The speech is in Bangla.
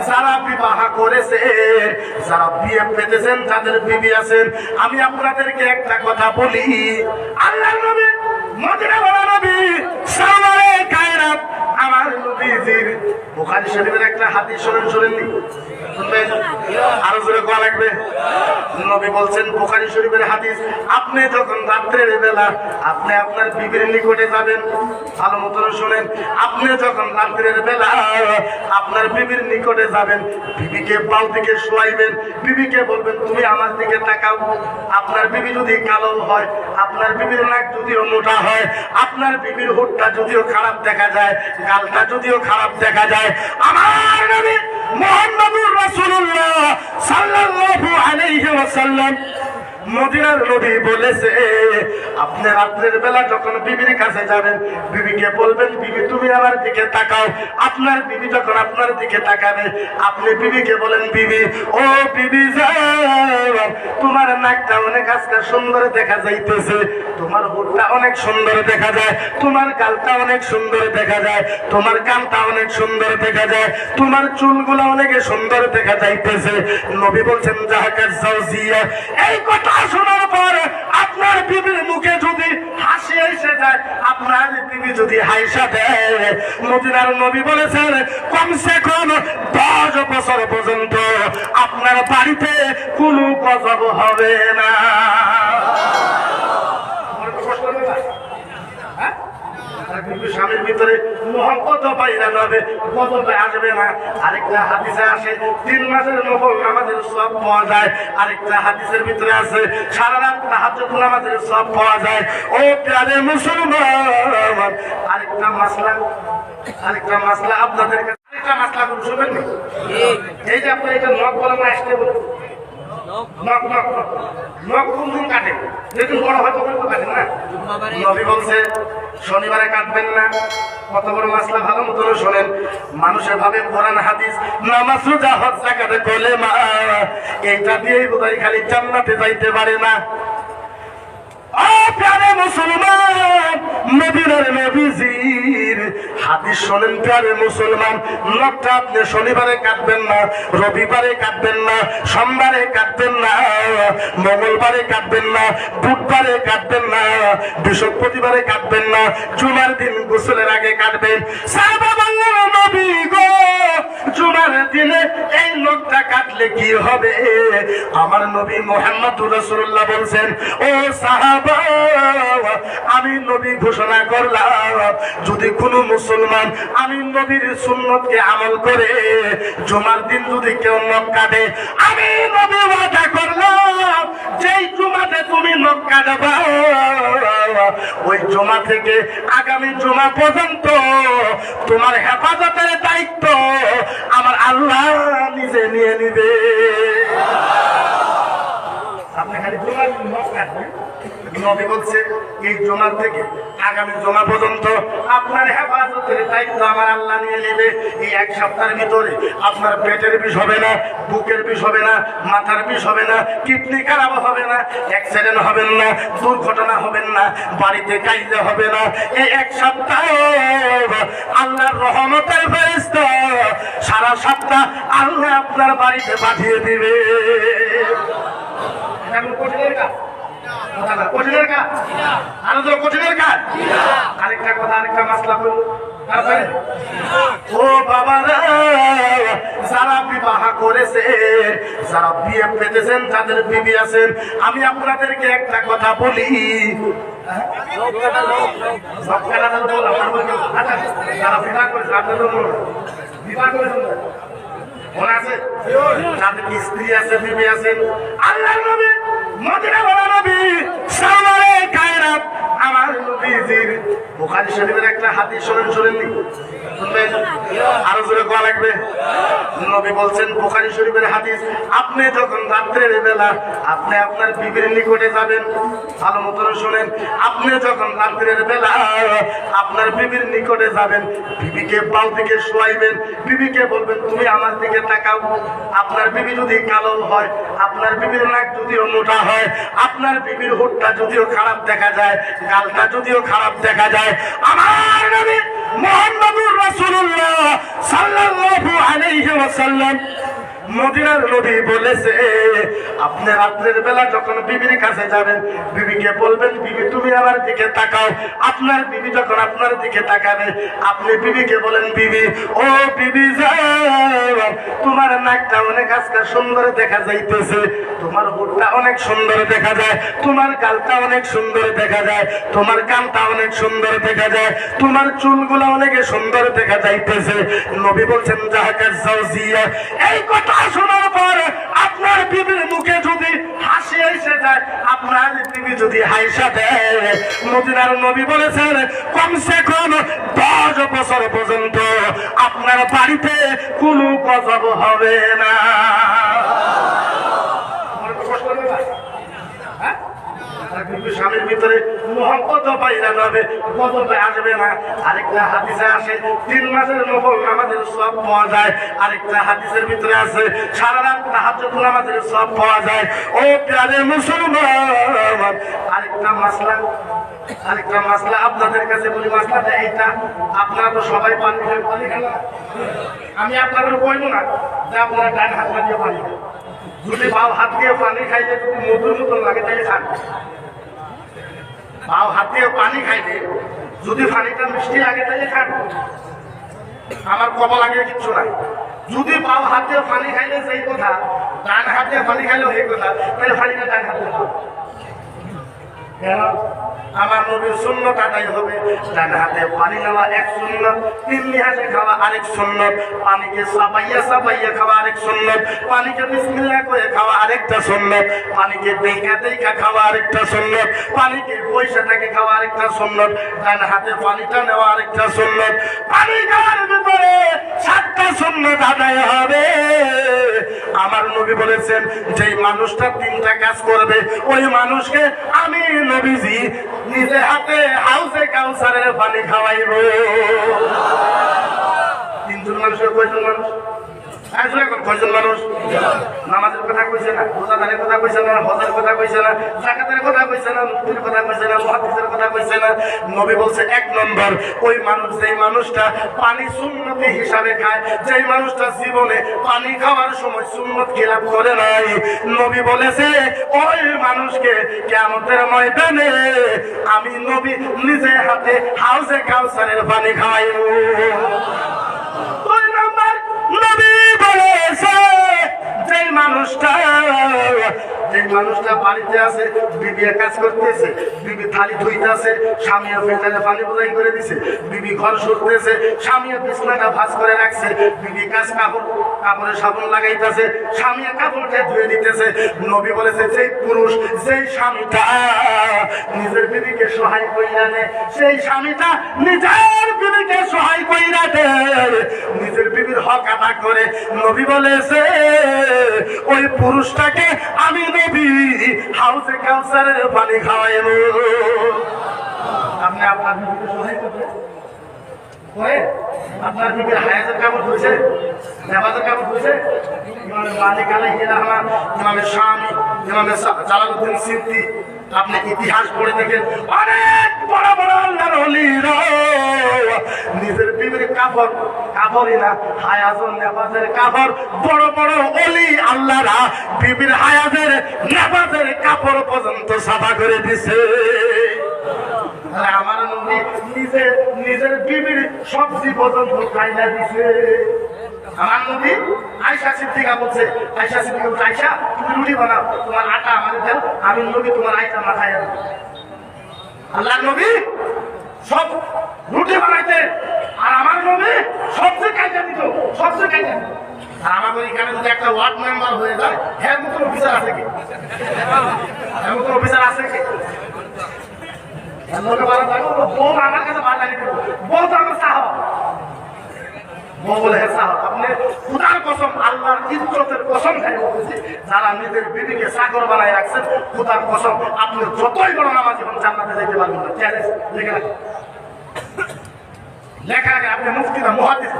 যারা বিবাহ করেছে, যারা বিয়ে পেতেছেন, যাদের বিবি আছেন, আমি আপনাদেরকে একটা কথা বলি, আল্লাহর নবী মদিনাওয়ালা নবী সাল্লাল্লাহু কায়নাত আমার নবীজির বুখারী শরীফের একটা হাদিস শুনেননি? শুনবেন? আরো জোরে কোয়া লাগবে। নবী বলছেন বুখারী শরীফের হাদিস, আপনি যখন রাত্রের বেলা আপনি আপনার বিবির নিকটে যাবেন, ভালো মতন শুনেন, আপনি যখন রাত্রের বেলা আপনার বিবির নিকটে যাবেন, বিবিকে বাউ দিকে শোয়াইবেন, বিবিকে বলবেন তুমি আমার দিকে তাকাও। আপনার বিবি যদি কালো হয়, আপনার বিবির নাক যদিও মোটা হয়, আপনার বিবির হুটটা যদিও খারাপ দেখা যায়, গালটা যদিও খারাপ দেখা যায়, আমার নবী মুহাম্মদুর রাসূলুল্লাহ সাল্লাল্লাহু আলাইহি ওয়াসাল্লাম মদিনার নবী বলেছে, আপনি রাত্রের বেলা যখন বিবির কাছে যাবেন, বিবিকে বলবেন বিবি তুমি আমার দিকে তাকাও। আপনার বিবি যখন আপনার দিকে তাকাবে, আপনি বিবিকে বলেন বিবি, ও বিবি যান, তোমার নাকটা অনেক আজকে সুন্দর দেখা যাইতেছে, তোমার হুটটা অনেক সুন্দর দেখা যায়, তোমার গালটা অনেক সুন্দর দেখা যায়, তোমার কানটা অনেক সুন্দর দেখা যায়, তোমার চুলগুলো অনেক সুন্দর দেখা যাইতেছে। নবী বলছেন জাহাকার জাওজিয়া, এই কথা শোনার পর আপনার বিবির মুখে যদি হাসি এসে যায়, আপনার বিবি যদি হাসি দেয়, মদিনার নবী বলেছেন কমসে কম 10 বছর পর্যন্ত আপনার বাড়িতে কোনো গজব হবে না। স্বামীর ভিতরে মহব্বত পাইরা যাবে, গজবে আসবে না। আরেকটা হাদিসে আসে 3 মাসের নফল নামাজের সওয়াব পাওয়া যায়। আরেকটা হাদিসের ভিতরে আছে সারা রাত তাহাজ্জুদ নামাজের সওয়াব পাওয়া যায়। ও প্রিয় মুসলমান, আরেকটা মাসলা আপনাদের কাছে, আরেকটা মাসলা কোন শুনবেন না? এই যে আপনার এটা নখ বলা না আসলে বলুন, নখ কোন কাটে? যেদিন বড় হয় তখন তো কাটে না। নবী বলছে শনিবারে কাটবেন না। কত বড় মাসলা, ভালো মতো শোনেন। মানুষের ভাবে কোরআন হাদিস, নামাজ রোজা হজ যাকাত কলেমা, এইটা দিয়েই বোধহয় খালি জান্নাতে যাইতে পারে না। ও প্রিয় মুসলমান, মদিনার নবীজির হাদিস শোনেন প্রিয় মুসলমান। নখটা আপনি শনিবারে কাটবেন না, রবিবারে কাটবেন না, সোমবারে কাটবেন না, মঙ্গলবারে কাটবেন না, বুধবারে কাটবেন না, বৃহস্পতিবারে কাটবেন না, জুমার দিন গোসলের আগে কাটবেন। সাহাবা বললেন নবী গো, জুমার দিনে এই নখটা কাটলে কি হবে? আমার নবী মুহাম্মদুর রাসূলুল্লাহ বলছেন, ও সাহাবা, আমি নবী ঘোষণা করলাম, যদি কোন মুসলমান আমি নবীর সুন্নতকে আমল করে জুমার দিন যদি কেউ নখ কাটে, আমি নবী ওয়াদা করলাম যেই জুমাতে তুমি নখ কাটবা, ওই জুমা থেকে আগামী জুমা পর্যন্ত তোমার হেফাজতের দায়িত্ব আমার আল্লাহ নিজে নিয়ে নিবে। আপনি খালি জুমার নখ কাটবেন, নবী বলছে এই জুমার থেকে আগামী জুমা পর্যন্ত আপনার হেফাজতের দায়িত্ব আমার আল্লাহ নিয়ে নেবে। এই 1 সপ্তাহের ভিতরে আপনার পেটের বিষ হবে না, বুকের বিষ হবে না, মাথার বিষ হবে না, কিডনি খারাপ হবে না, অ্যাক্সিডেন্ট হবেন না, দুর্ঘটনা হবেন না, বাড়িতে কাইজা হবে না। এই 1 সপ্তাহ আল্লাহর রহমতের ফেরেশতা সারা সপ্তাহ আল্লাহ আপনার বাড়িতে পাঠিয়ে দিবে। কঠিনের কাজ, আরো তো কঠিনের কাজ। আরেকটা কথা, আরেকটা মাসলা বলুন। ও বাবারা, যারা বিবাহ করেছে, যারা বিয়ে পেতেছেন, যাদের বিবি আছেন, আমি আপনাদেরকে একটা কথা বলি, স্ত্রী আছে, বিবি আছেন, আল্লাহর নবী মদিনাওয়ালা নবী সাল্লাল্লাহু কায়নাত আমার নবীজির বুখারী শরীফের একটা হাদিস শুনেননি? শুনবেন? আরো জোরে কোয়া লাগবে। নবী বলছেন বুখারী শরীফের হাদিস, আপনি যখন রাত্রের বেলা আপনি আপনার বিবির নিকটে যাবেন, ভালো মতো শুনেন, আপনি যখন রাত্রের বেলা আপনার বিবির নিকটে যাবেন, বিবিকে বাউ দিকে শোয়াইবেন, বিবিকে বলবেন তুমি আমার দিকে তাকাও। আপনার বিবি যদি কালো হয়, আপনার বিবির নাক যদিও মোটা হয়, আপনার বিবির হুটটা যদিও খারাপ দেখা যায়, গালটা যদিও খারাপ দেখা যায়, আমার নবী মুহাম্মদুর রাসূলুল্লাহ সাল্লাল্লাহু আলাইহি ওয়াসাল্লাম মদিনার নবী বলেছে, আপনি রাত্রের বেলা যখন বিবির কাছে যাবেন, বিবিকে বলবেন, বিবি তুমি আমার দিকে তাকাও। আপনার বিবি যখন আপনার দিকে তাকাবে, আপনি বিবিকে বলেন, বিবি ও বিবি যাও, তোমার নাকটা অনেক আজকে সুন্দর দেখা যাইতেছে, তোমার হুটটা অনেক সুন্দর দেখা যায়, তোমার গালটা অনেক সুন্দর দেখা যায়, তোমার কানটা অনেক সুন্দর দেখা যায়, তোমার চুলগুলো অনেক সুন্দর দেখা যাইতেছে। নবী বলছেন জাহাকার জাওজিয়া, এই কথা শোনার পর আপনার বিবির মুখে যদি হাসি এসে যায়, আপনার বিবি যদি হাসা দেয়, মদিনার নবী বলেছেন কমসে কম 10 বছর পর্যন্ত আপনার বাড়িতে কোনো গজব হবে না। স্বামীর ভিতরে মোহাম্মত পাইরা যাবে, গজব আসবে না। আরেকটা হাদিসে আসে 3 মাসের নফল নামাজের সওয়াব পাওয়া যায়। আরেকটা হাদিসের ভিতরে আছে সারা রাত তাহাজ্জুদ নামাজের সওয়াব পাওয়া যায়। ও প্রিয় মুসলমান, আরেকটা মাসলা আপনাদের কাছে বলি, মাসলাটা এইটা, আপনারা তো সবাই পানি খান, আমি আপনাদের বলবো না যে আপনারা ডান হাত দিয়ে পানি খান। যদি বাম হাত দিয়ে পানি খাইলে যদি মধুর মতন লাগে তাহলে খান। বাম হাত দিয়ে পানি খাইলে যদি পানিটা মিষ্টি লাগে তাহলে খান, আমার কপাল লাগে কিচ্ছু নাই। যদি বাম হাত দিয়ে পানি খাইলে সেই কথা, ডান হাত দিয়ে পানি খাইলেও সেই কথা, তাহলে পানিটা ডান হাত দিয়ে খান। কেন? আমার নবীর সুন্নত আদায় হবে। ডান হাতে পানি নেওয়া এক সুন্নত, তিন্নি হাতে খাওয়া আরেক সুন্নত, পানিকে সাবাইয়া খাওয়া আরেক সুন্নত, পানিকে বিসমিল্লাহ করে খাওয়া আরেকটা সুন্নত, পানিকে দেখা খাওয়া আরেকটা সুন্নত, পানিকে পয়সা থেকে খাওয়া আরেকটা সুন্নত, ডান হাতে পানিটা নেওয়া আরেকটা সুন্নত। পানি খাওয়ার ভিতরে 7টা সুন্নত আদায় হবে। আমার নবী বলেছেন যেই মানুষটা 3টা কাজ করবে, ওই মানুষকে আমি নবীজি নিজে হাতে হাউসে কাউসারের পানি খাওয়াইব। 3জন মানুষের কয়জন মানুষ? কয়জন মানুষ? নামাজের কথা কইছে না, রোজাদারের কথা কইছে না, হজের কথা কইছে না, যাকাতের কথা কইছে না, মুফতির কথা কইছে না, মুহাদ্দিসের কথা কইছে না। নবী বলছে 1 নম্বর ওই মানুষ, যেই মানুষটা পানি সুন্নতি হিসাবে খায়, যেই মানুষটা জীবনে পানি খাওয়ার সময় সুন্নত খিলাফ করে নাই, নবী বলেছে ওই মানুষকে কিয়ামতের ময়দানে আমি নবী নিজে হাতে হাউজে কাউসারের পানি খাওয়াইব। 2 নম্বর নবী বলেছে যে মানুষটা বাড়িতে আছে, বিবি কাজ করতেছে, বিবি থালি ধুইতেছে, স্বামী ফিল্টারে পানি বোঝাই করে দিছে, বিবি ঘর সরতেছে, স্বামী বিছনাটা ভাঁজ করে রাখছে, বিবি কাজ কাপড়ে সাবুন লাগাইতেছে, স্বামী কাপড়টা ধুয়ে দিতেছে। নবী বলেছে যেই পুরুষ, যেই স্বামীটা নিজের বিবিকে সহায় কইরা দেয়, সেই স্বামীটা নিজের বিবিকে সহায় কইরা দেয়, নিজের বিবির হক আদা করে, নবী বলেছে ওই পুরুষটাকে আমি নবী হাউসে কাউসারের পানি খাওয়াইব। আপনি আপনার বিবিকে সহায় করবেন, আপনার বিবির হায়াতের কাপড় ধুয়েছে, নেবাজের কাপড় ধুয়েছে। ইমামে মালিক আলাইহিস সালাম, ইমামে শামী, ইমামে জালালউদ্দিন সিদ্দি, আপনি ইতিহাস পড়ে দেখেন অনেক বড় বড় আল্লাহর ওলিরা নিজের বিবির কাপড়ই না, হায়াজের নেবাজের কাপড়, বড় বড় ওলি আল্লাহরা বিবির হায়াজের নেবাজের কাপড় পর্যন্ত সাফা করে দিছে। আমার নবী নিজের বিবির সবজি পর্যন্ত খাইলা দিছে। আমার নবী আয়েশা সিদ্দিকা বলছে, আয়েশা তুমি রুটি বানাও, তোমার আটা আমাদের দেন, আমি নবী তোমার আইটা মাখাইয়া দেব। আল্লাহ নবী সব রুটি বানাইতে, আর আমার নবী সবজি খাইতে দিত, সবজি খাইতে দিত। আর আমাদের এখানে যদি একটা ওয়ার্ড মেম্বার হয়ে যায়, হ্যাঁ মতো অফিসার আছে কি? হ্যাঁ মতো অফিসার আছে কি? আমার কাছে ভালো লাগে, বউ তো আমার সাহাবা, বউ বলে হ্যাঁ সাহাবা। আপনি খুদার কসম, আল্লাহর ইজ্জতের কসম খাই বলতেছি, যারা নিজের বিবিকে চাকর বানায় রাখছেন, খুদার কসম আপনি যতই বড় নামাজি হন জান্নাতে যেতে পারবেন না। চ্যালেঞ্জ লেখা রাখেন, আপনি মুফতি না মুহাদ্দিস।